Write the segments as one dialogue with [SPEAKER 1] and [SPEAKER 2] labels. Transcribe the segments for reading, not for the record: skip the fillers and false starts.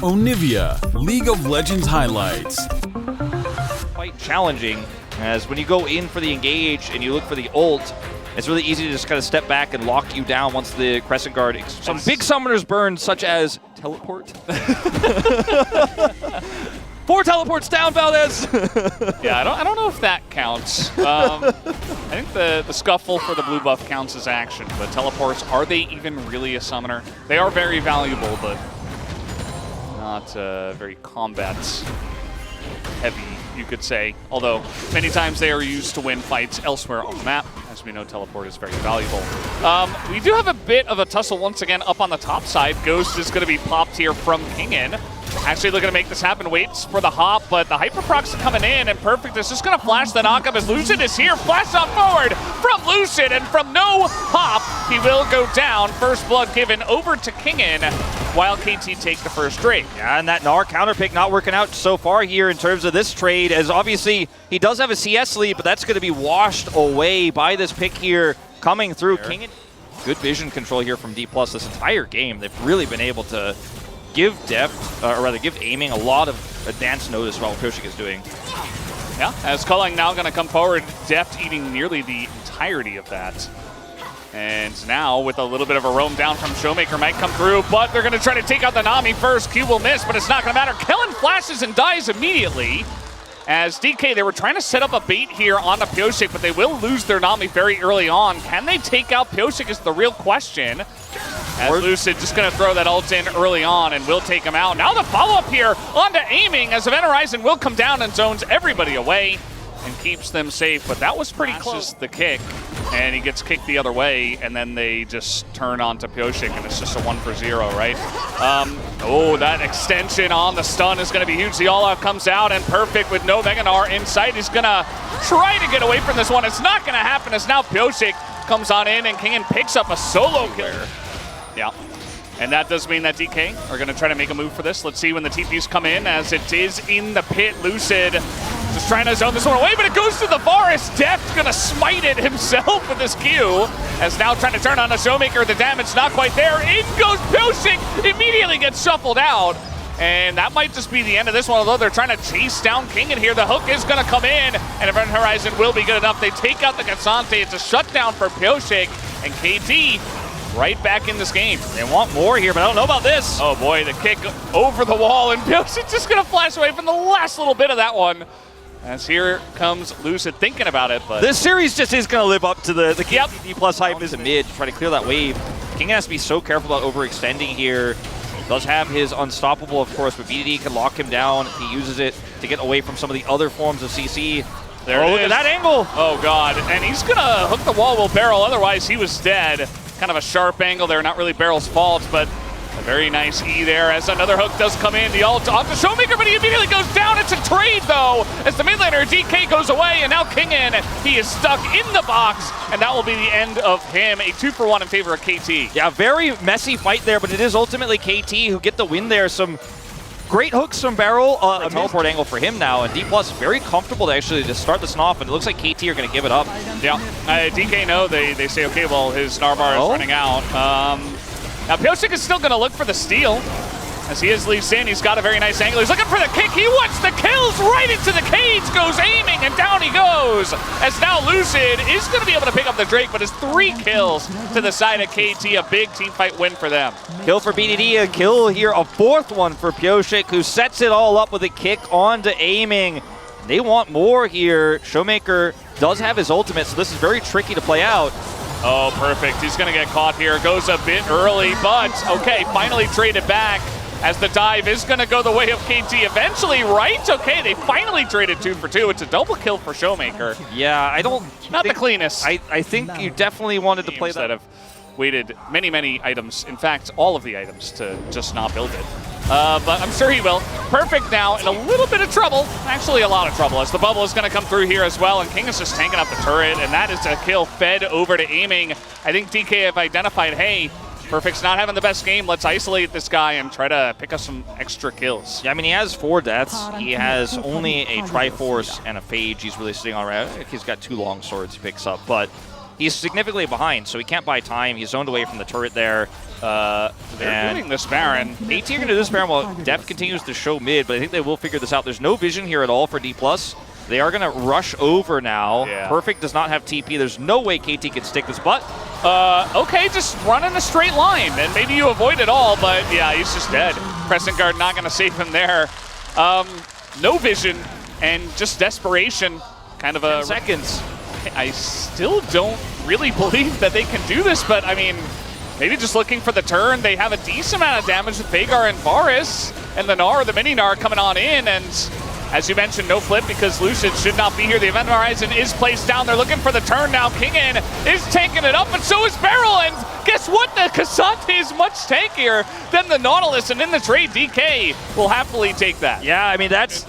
[SPEAKER 1] Onivia, League of Legends highlights.
[SPEAKER 2] Quite challenging, as when you go in for the engage and you look for the ult, it's really easy to just kind of step back and lock you down once the Crescent Guard. Some big summoners burn, such as teleport. 4 teleports down, Valdez.
[SPEAKER 3] Yeah, I don't know if that counts. I think the scuffle for the blue buff counts as action, but teleports, are they even really a summoner? They are very valuable, but not very combat heavy, you could say. Although many times they are used to win fights elsewhere on the map. As we know, teleport is very valuable. We do have a bit of a tussle once again up on the top side. Ghost is going to be popped here from Kingin. Actually looking to make this happen, waits for the hop, but the Hyperprox coming in, and Perfect is just going to flash the knockup as Lucid is here. Flash on forward from Lucid, and from no hop, he will go down. First blood given over to Kingin, while KT take the first trade.
[SPEAKER 2] Yeah, and that Gnar counter pick not working out so far here in terms of this trade, as obviously he does have a CS lead, but that's going to be washed away by this pick here coming through. Kingin. Good vision control here from Dplus this entire game. They've really been able to give give aiming a lot of advanced notice while Pyosik is doing.
[SPEAKER 3] Yeah, as Culling now going to come forward, Deft eating nearly the entirety of that. And now with a little bit of a roam down from Showmaker might come through, but they're going to try to take out the Nami first. Q will miss, but it's not going to matter. Kellen flashes and dies immediately. As DK, they were trying to set up a bait here on the Pyosik, but they will lose their Nami very early on. Can they take out Pyosik is the real question. As Lucid just going to throw that ult in early on and will take him out. Now the follow-up here onto aiming as Event Horizon will come down and zones everybody away and keeps them safe. But that was pretty close. The kick, and he gets kicked the other way, and then they just turn onto Pyosik, and it's just a 1-for-0, right? Oh, that extension on the stun is going to be huge. The all-out comes out, and Perfect with no Mega Gnar in sight. He's going to try to get away from this one. It's not going to happen, as now Pyosik comes on in, and Kingin picks up a solo kill. Yeah, and that does mean that DK are going to try to make a move for this. Let's see when the TPs come in, as it is in the pit. Lucid just trying to zone this one away, but it goes to the forest. Deft going to smite it himself with his Q, as now trying to turn on the Showmaker. The damage not quite there. In goes Pyosik, immediately gets shuffled out. And that might just be the end of this one, although they're trying to chase down Kingin here. The hook is going to come in, and Event Horizon will be good enough. They take out the Cassante. It's a shutdown for Pyosik, and KT right back in this game.
[SPEAKER 2] They want more here, but I don't know about this.
[SPEAKER 3] Oh boy, the kick over the wall, and Pyosik just going to flash away from the last little bit of that one. As here comes Lucid thinking about it, but
[SPEAKER 2] this series just is going to live up to the Dplus hype is a mid to try to clear that wave. King has to be so careful about overextending here. Does have his unstoppable, of course, but BDD can lock him down. He uses it to get away from some of the other forms of CC.
[SPEAKER 3] There
[SPEAKER 2] look at that angle.
[SPEAKER 3] Oh god, and he's going to hook the wall with Barrel, otherwise he was dead. Kind of a sharp angle there, not really Barrel's fault, but a very nice E there as another hook does come in. The ult off the Showmaker, but he immediately goes down. It's a trade though, as the mid laner DK goes away, and now Kingin, he is stuck in the box, and that will be the end of him. A 2-for-1 in favor of KT.
[SPEAKER 2] Yeah, very messy fight there, but it is ultimately KT who get the win there. Some great hooks from Barrel, a teleport angle for him now, and Dplus very comfortable to actually just start this off, and it looks like KT are going to give it up.
[SPEAKER 3] Yeah, DK no, they say, okay, well, his Gnar bar is running out. Now Pyosik is still going to look for the steal, as he is leads in. He's got a very nice angle. He's looking for the kick. He wants the kills right into the cage, goes aiming, and down he goes. As now Lucid is going to be able to pick up the Drake, but it's 3 kills to the side of KT. A big team fight win for them.
[SPEAKER 2] Kill for BDD, a kill here, a 4th one for Pyosik, who sets it all up with a kick onto aiming. They want more here. Showmaker does have his ultimate, so this is very tricky to play out.
[SPEAKER 3] Oh, perfect. He's going to get caught here. Goes a bit early, but okay, finally traded back, as the dive is going to go the way of KT eventually, right? Okay, they finally traded 2 for 2. It's a double kill for Showmaker.
[SPEAKER 2] Yeah, I don't...
[SPEAKER 3] Not the cleanest.
[SPEAKER 2] I think you definitely wanted to play that.
[SPEAKER 3] Have waited many items, in fact, all of the items, to just not build it. But I'm sure he will. Perfect now in a little bit of trouble, actually a lot of trouble, as the bubble is going to come through here as well, and King is just tanking up the turret, and that is a kill fed over to aiming. I think DK have identified, hey, Perfect's not having the best game. Let's isolate this guy and try to pick up some extra kills.
[SPEAKER 2] Yeah, I mean, he has 4 deaths. He has only a Triforce and a Phage he's really sitting on right. He's got 2 long swords he picks up, but he's significantly behind, so he can't buy time. He's zoned away from the turret there.
[SPEAKER 3] They're doing this Baron.
[SPEAKER 2] AT are going to do this Baron while Def continues to show mid, but I think they will figure this out. There's no vision here at all for Dplus. They are going to rush over now.
[SPEAKER 3] Yeah.
[SPEAKER 2] Perfect does not have TP. There's no way KT can stick this, but
[SPEAKER 3] okay, just run in a straight line, and maybe you avoid it all, but yeah, he's just dead. Crescent Guard not going to save him there. No vision, and just desperation. Kind of
[SPEAKER 2] 10 seconds.
[SPEAKER 3] I still don't really believe that they can do this, but I mean, maybe just looking for the turn. They have a decent amount of damage with Veigar and Varus, and the Gnar, the mini Gnar coming on in, and as you mentioned, no flip because Lucid should not be here. The Event Horizon is placed down. They're looking for the turn now. Kingen is taking it up, but so is Beryl. And guess what? The Cassante is much tankier than the Nautilus. And in the trade, DK will happily take that.
[SPEAKER 2] Yeah, I mean, that's...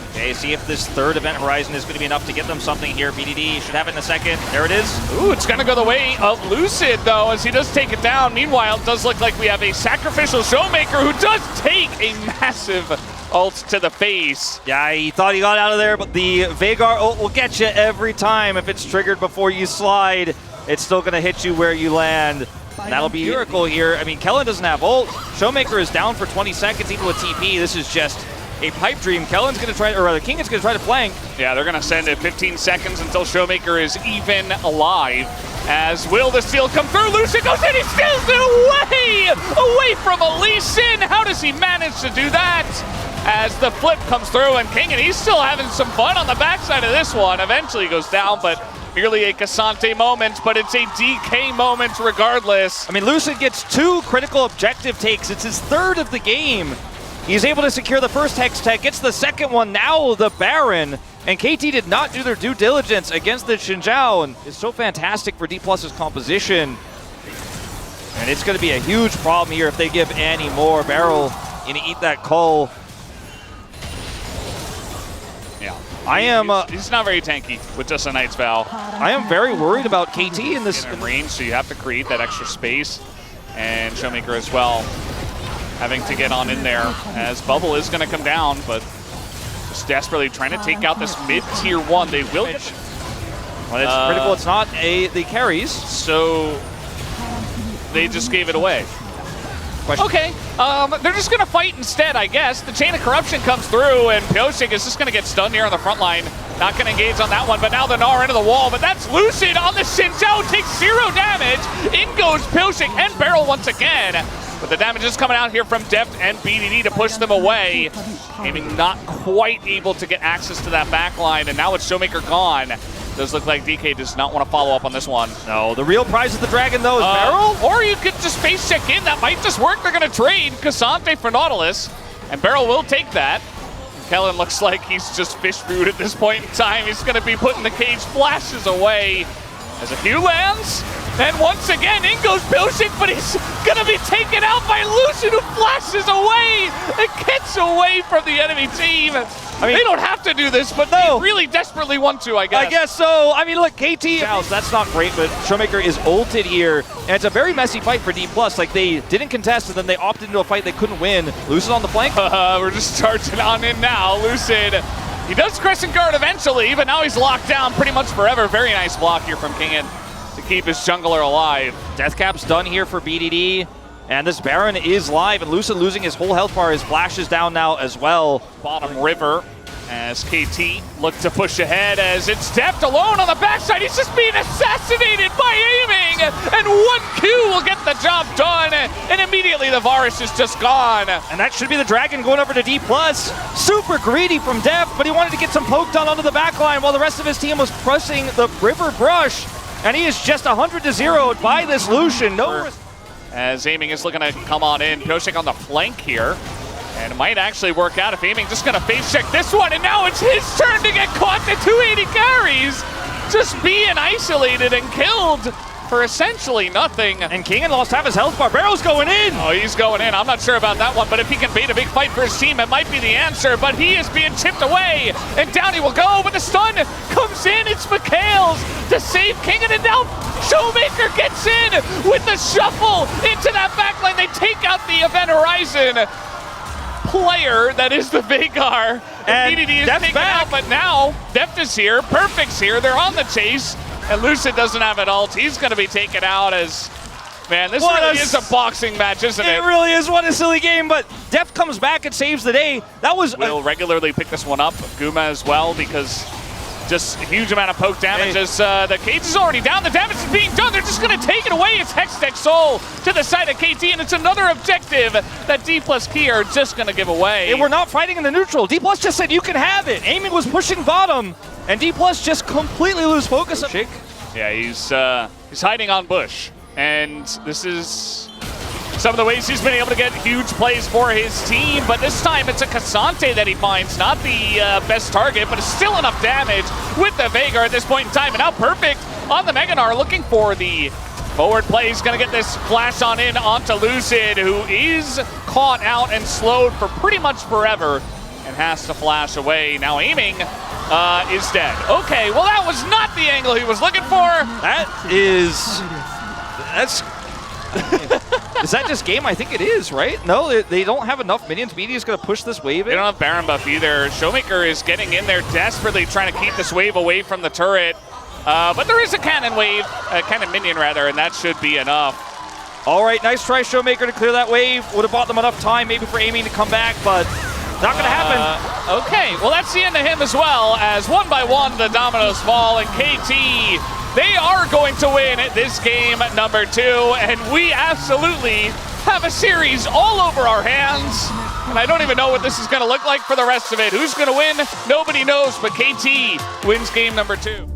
[SPEAKER 2] Okay, see if this third Event Horizon is going to be enough to get them something here. BDD should have it in a second. There it is.
[SPEAKER 3] Ooh, it's going to go the way of Lucid, though, as he does take it down. Meanwhile, it does look like we have a sacrificial Showmaker who does take a massive ult to the face.
[SPEAKER 2] Yeah, he thought he got out of there, but the Veigar ult will get you every time. If it's triggered before you slide, it's still going to hit you where you land. And that'll be a miracle here. I mean, Kellen doesn't have ult. Showmaker is down for 20 seconds, even with TP. This is just a pipe dream. Kellen's going to try, or rather, King is going to try to flank.
[SPEAKER 3] Yeah, they're going to send it 15 seconds until Showmaker is even alive. As will the steal come through? Lucid goes in, he steals it away from Elysian. How does he manage to do that? As the flip comes through, and King, and he's still having some fun on the backside of this one. Eventually goes down, but merely a Cassante moment, but it's a DK moment regardless.
[SPEAKER 2] I mean, Lucid gets 2 critical objective takes. It's his 3rd of the game. He's able to secure the first Hextech, gets the second one, now the Baron. And KT did not do their due diligence against the Xinjiao, and it's so fantastic for Dplus's composition. And it's going to be a huge problem here if they give Annie more. Beryl going to eat that cull.
[SPEAKER 3] Yeah,
[SPEAKER 2] I am.
[SPEAKER 3] He's not very tanky with just a Knight's Vow.
[SPEAKER 2] I am very worried about KT in this
[SPEAKER 3] range, so you have to create that extra space, and Showmaker as well, having to get on in there as Bubble is going to come down, but just desperately trying to take out this mid-tier 1. They will get.
[SPEAKER 2] When it's critical, it's not the carries,
[SPEAKER 3] so they just gave it away. Okay, they're just going to fight instead, I guess. The Chain of Corruption comes through, and Pyosik is just going to get stunned here on the front line. Not going to engage on that one, but now the Gnar into the wall. But that's Lucid on the Xinjiao, takes 0 damage. In goes Pyosik and Beryl once again. But the damage is coming out here from Deft and BDD to push them away. Aiming not quite able to get access to that back line, and now it's Showmaker gone. Does look like DK does not want to follow up on this one.
[SPEAKER 2] No, the real prize of the Dragon, though, is Beryl.
[SPEAKER 3] Or you could just face check in. That might just work. They're going to trade Cassante for Nautilus, and Beryl will take that. Kellen looks like he's just fish food at this point in time. He's going to be putting the cage, flashes away as a few lands. And once again, in goes Pyosik, but he's going to be taken out by Lucid, who flashes away and gets away from the enemy team. I mean, they don't have to do this, but they really desperately want to, I guess.
[SPEAKER 2] I guess so. I mean, look, KT, that's not great, but Showmaker is ulted here, and it's a very messy fight for Dplus. Like, they didn't contest, and then they opted into a fight they couldn't win. Lucid on the flank.
[SPEAKER 3] We're just charging on in now. Lucid, he does Crescent Guard eventually, but now he's locked down pretty much forever. Very nice block here from Kingen to keep his jungler alive.
[SPEAKER 2] Deathcap's done here for BDD, and this Baron is live, and Lucid losing his whole health bar. His flash is down now as well.
[SPEAKER 3] Bottom river as KT look to push ahead as it's Deft alone on the backside. He's just being assassinated by aiming, and 1Q will get the job done, and immediately the Varus is just gone.
[SPEAKER 2] And that should be the Dragon going over to Dplus. Super greedy from Deft, but he wanted to get some poke done onto the back line while the rest of his team was pressing the river brush. And he is just 100-0 by this Lucian.
[SPEAKER 3] As aiming is looking to come on in. Pyosik on the flank here. And it might actually work out if aiming just going to face check this one. And now it's his turn to get caught. The 280 carries just being isolated and killed for essentially nothing.
[SPEAKER 2] And Kingen lost half his health bar. Barrow's going in.
[SPEAKER 3] Oh, he's going in. I'm not sure about that one, but if he can bait a big fight for his team, it might be the answer. But he is being chipped away, and down he will go. But the stun comes in. It's McHale's to save Kingen, and now Showmaker gets in with the shuffle into that backline. They take out the Event Horizon player that is the Veigar. And BDD is taken out, but now Deft is here, Perfect's here, they're on the chase. And Lucid doesn't have an ult. He's going to be taken out as, man, this really is a boxing match, isn't it?
[SPEAKER 2] It really is. What a silly game, but Def comes back and saves the day. That was...
[SPEAKER 3] Will regularly pick this one up. Guma as well, because just a huge amount of poke damage as the cage is already down. The damage is being done. They're just going to take it away. It's Hextech Soul to the side of KT, and it's another objective that Dplus Key are just going to give away.
[SPEAKER 2] And we're not fighting in the neutral. Dplus just said, you can have it. Aiming was pushing bottom, and Dplus just completely lose focus.
[SPEAKER 3] Yeah, he's hiding on Bush, and this is some of the ways he's been able to get huge plays for his team, but this time it's a Cassante that he finds, not the best target, but it's still enough damage with the Veigar at this point in time, and now Perfect on the Meganar looking for the forward play. He's going to get this flash on in onto Lucid, who is caught out and slowed for pretty much forever and has to flash away. Now aiming is dead. Okay, well that was not the angle he was looking for.
[SPEAKER 2] That's is that just game? I think it is, right? No, they don't have enough minions. Media's going to push this wave in.
[SPEAKER 3] They don't have Baron buff either. Showmaker is getting in there desperately trying to keep this wave away from the turret. But there is a cannon wave, a cannon minion rather, and that should be enough.
[SPEAKER 2] All right, nice try, Showmaker, to clear that wave. Would have bought them enough time maybe for aiming to come back, but not going to happen.
[SPEAKER 3] Okay, well that's the end of him as well, as one by one the dominoes fall, and KT, they are going to win this game number 2, and we absolutely have a series all over our hands, and I don't even know what this is going to look like for the rest of it. Who's going to win? Nobody knows, but KT wins game number 2.